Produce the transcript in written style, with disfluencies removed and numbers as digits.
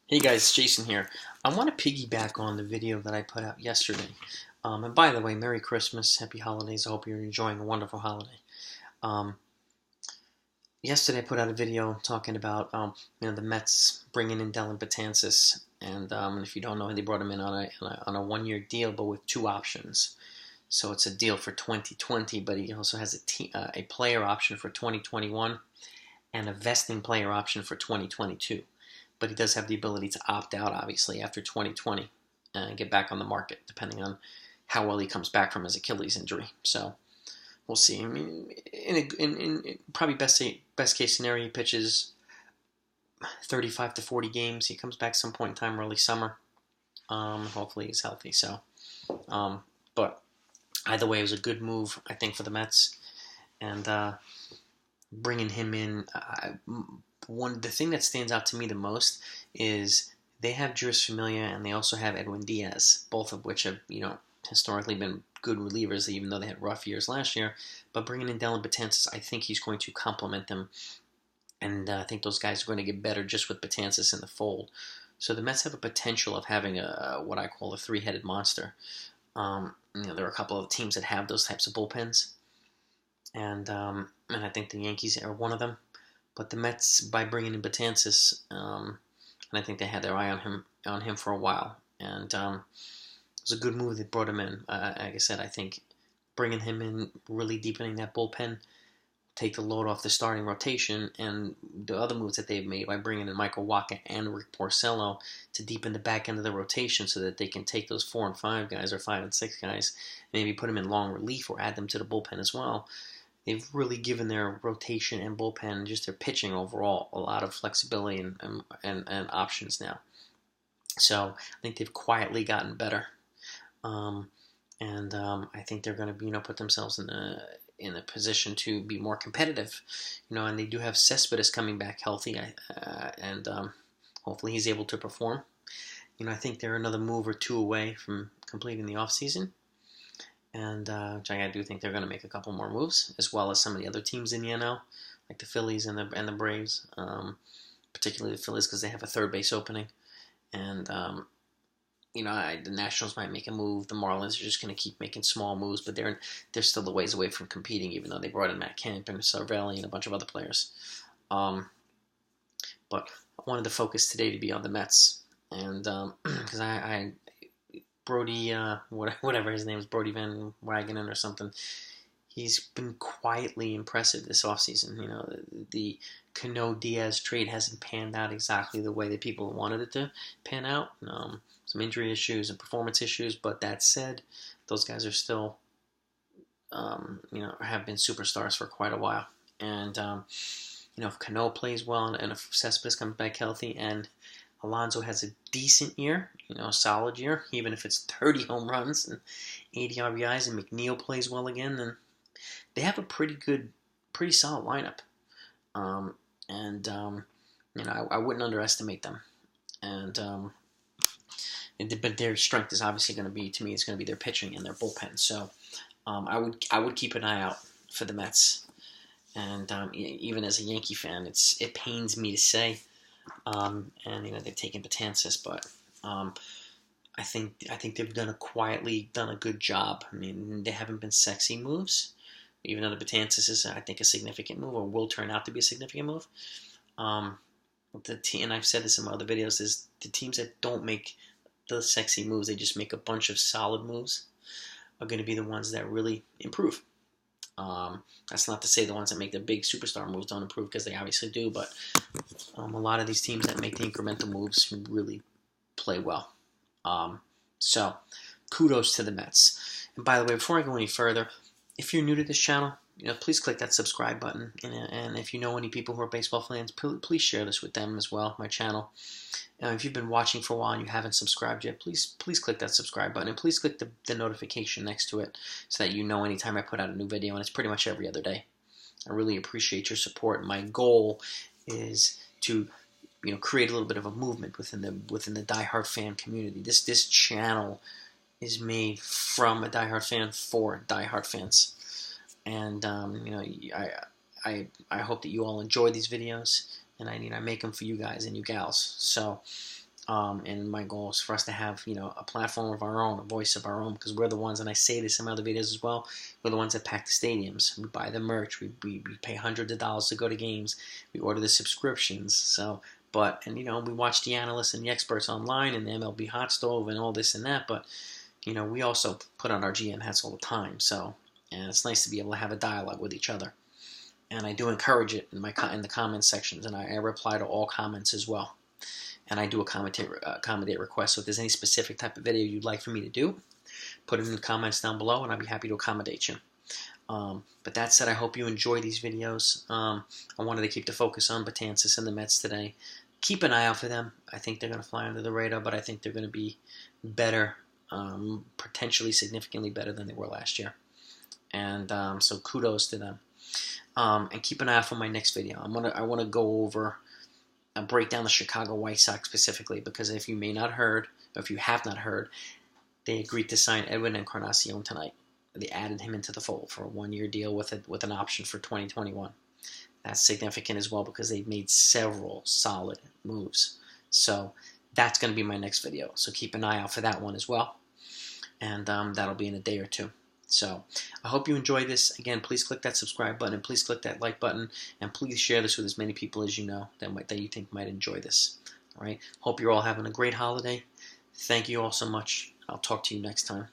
Hey guys, Jason here. I want to piggyback on the video that I put out yesterday. And by the way, Merry Christmas, Happy Holidays. I hope you're enjoying a wonderful holiday. Um, Yesterday I put out a video talking about the Mets bringing in Dellin Betances, and if you don't know, they brought him in on a 1-year deal, but with two options. So it's a deal for 2020, but he also has a player option for 2021 and a vesting player option for 2022. But he does have the ability to opt out, obviously, after 2020 and get back on the market, depending on how well he comes back from his Achilles injury. So we'll see. I mean, in probably best case scenario, he pitches 35 to 40 games. He comes back some point in time, early summer. Hopefully he's healthy. So, but either way, it was a good move, I think, for the Mets. And bringing him in, the thing that stands out to me the most is they have Juris Familia and they also have Edwin Diaz, both of which have historically been good relievers, even though they had rough years last year. But bringing in Dellin Betances, I think he's going to complement them, and I think those guys are going to get better just with Betances in the fold. So the Mets have a potential of having what I call a three-headed monster. There are a couple of teams that have those types of bullpens, and I think the Yankees are one of them. But the Mets, by bringing in Betances, and I think they had their eye on him for a while, and it was a good move that brought him in. Like I said, I think bringing him in, really deepening that bullpen, take the load off the starting rotation, and the other moves that they've made by bringing in Michael Wacha and Rick Porcello to deepen the back end of the rotation so that they can take those 4 and 5 guys or 5 and 6 guys, maybe put them in long relief or add them to the bullpen as well. They've really given their rotation and bullpen, just their pitching overall, a lot of flexibility and options now. So I think they've quietly gotten better, I think they're going to put themselves in a position to be more competitive. And they do have Cespedes coming back healthy, and hopefully he's able to perform. I think they're another move or two away from completing the offseason. And I do think they're going to make a couple more moves, as well as some of the other teams in the NL, like the Phillies and the Braves, particularly the Phillies because they have a third base opening. And, the Nationals might make a move. The Marlins are just going to keep making small moves, but they're still a ways away from competing, even though they brought in Matt Kemp and Cervelli and a bunch of other players. But I wanted the focus today to be on the Mets, and because I Brody, whatever his name is, Brody Van Wagenen or something. He's been quietly impressive this offseason. The Cano-Diaz trade hasn't panned out exactly the way that people wanted it to pan out. Some injury issues and performance issues, but that said, those guys are still, have been superstars for quite a while. And, if Cano plays well and if Cespedes comes back healthy and Alonso has a decent year, a solid year, even if it's 30 home runs and 80 RBIs, and McNeil plays well again, then they have a pretty solid lineup. I wouldn't underestimate them. But their strength is obviously going to be, to me, it's going to be their pitching and their bullpen. So I would keep an eye out for the Mets. And even as a Yankee fan, it pains me to say. They've taken Betances, but I think they've quietly done a good job. I mean, they haven't been sexy moves, even though the Betances is, I think, a significant move, or will turn out to be a significant move. And I've said this in my other videos, is the teams that don't make the sexy moves, they just make a bunch of solid moves, are going to be the ones that really improve. That's not to say the ones that make the big superstar moves don't improve, because they obviously do, but a lot of these teams that make the incremental moves really play well. So kudos to the Mets. And by the way, before I go any further, if you're new to this channel, please click that subscribe button. And if you know any people who are baseball fans, please share this with them as well, my channel. If you've been watching for a while and you haven't subscribed yet, please click that subscribe button. And please click the notification next to it so that you know anytime I put out a new video, and it's pretty much every other day. I really appreciate your support. My goal is to create a little bit of a movement within the diehard fan community. This channel is made from a diehard fan for diehard fans. And I hope that you all enjoy these videos, and I make them for you guys and you gals. So And my goal is for us to have, a platform of our own, a voice of our own, because we're the ones, and I say this in my other videos as well, we're the ones that pack the stadiums. We buy the merch. We pay hundreds of dollars to go to games. We order the subscriptions. So, we watch the analysts and the experts online and the MLB Hot Stove and all this and that, but, we also put on our GM hats all the time. So, and it's nice to be able to have a dialogue with each other. And I do encourage it in the comment sections, and I reply to all comments as well. And I do accommodate requests. So if there's any specific type of video you'd like for me to do, put it in the comments down below, and I'll be happy to accommodate you. But that said, I hope you enjoy these videos. I wanted to keep the focus on Betances and the Mets today. Keep an eye out for them. I think they're going to fly under the radar, but I think they're going to be better, potentially significantly better than they were last year. And so kudos to them. And keep an eye out for my next video. I want to go over break down the Chicago White Sox specifically, because if you have not heard, they agreed to sign Edwin Encarnacion tonight. They added him into the fold for a one-year deal with an option for 2021. That's significant as well because they've made several solid moves. So that's going to be my next video. So keep an eye out for that one as well. And that'll be in a day or two. So I hope you enjoy this. Again, please click that subscribe button and please click that like button, and please share this with as many people as you know that you think might enjoy this. All right. Hope you're all having a great holiday. Thank you all so much. I'll talk to you next time.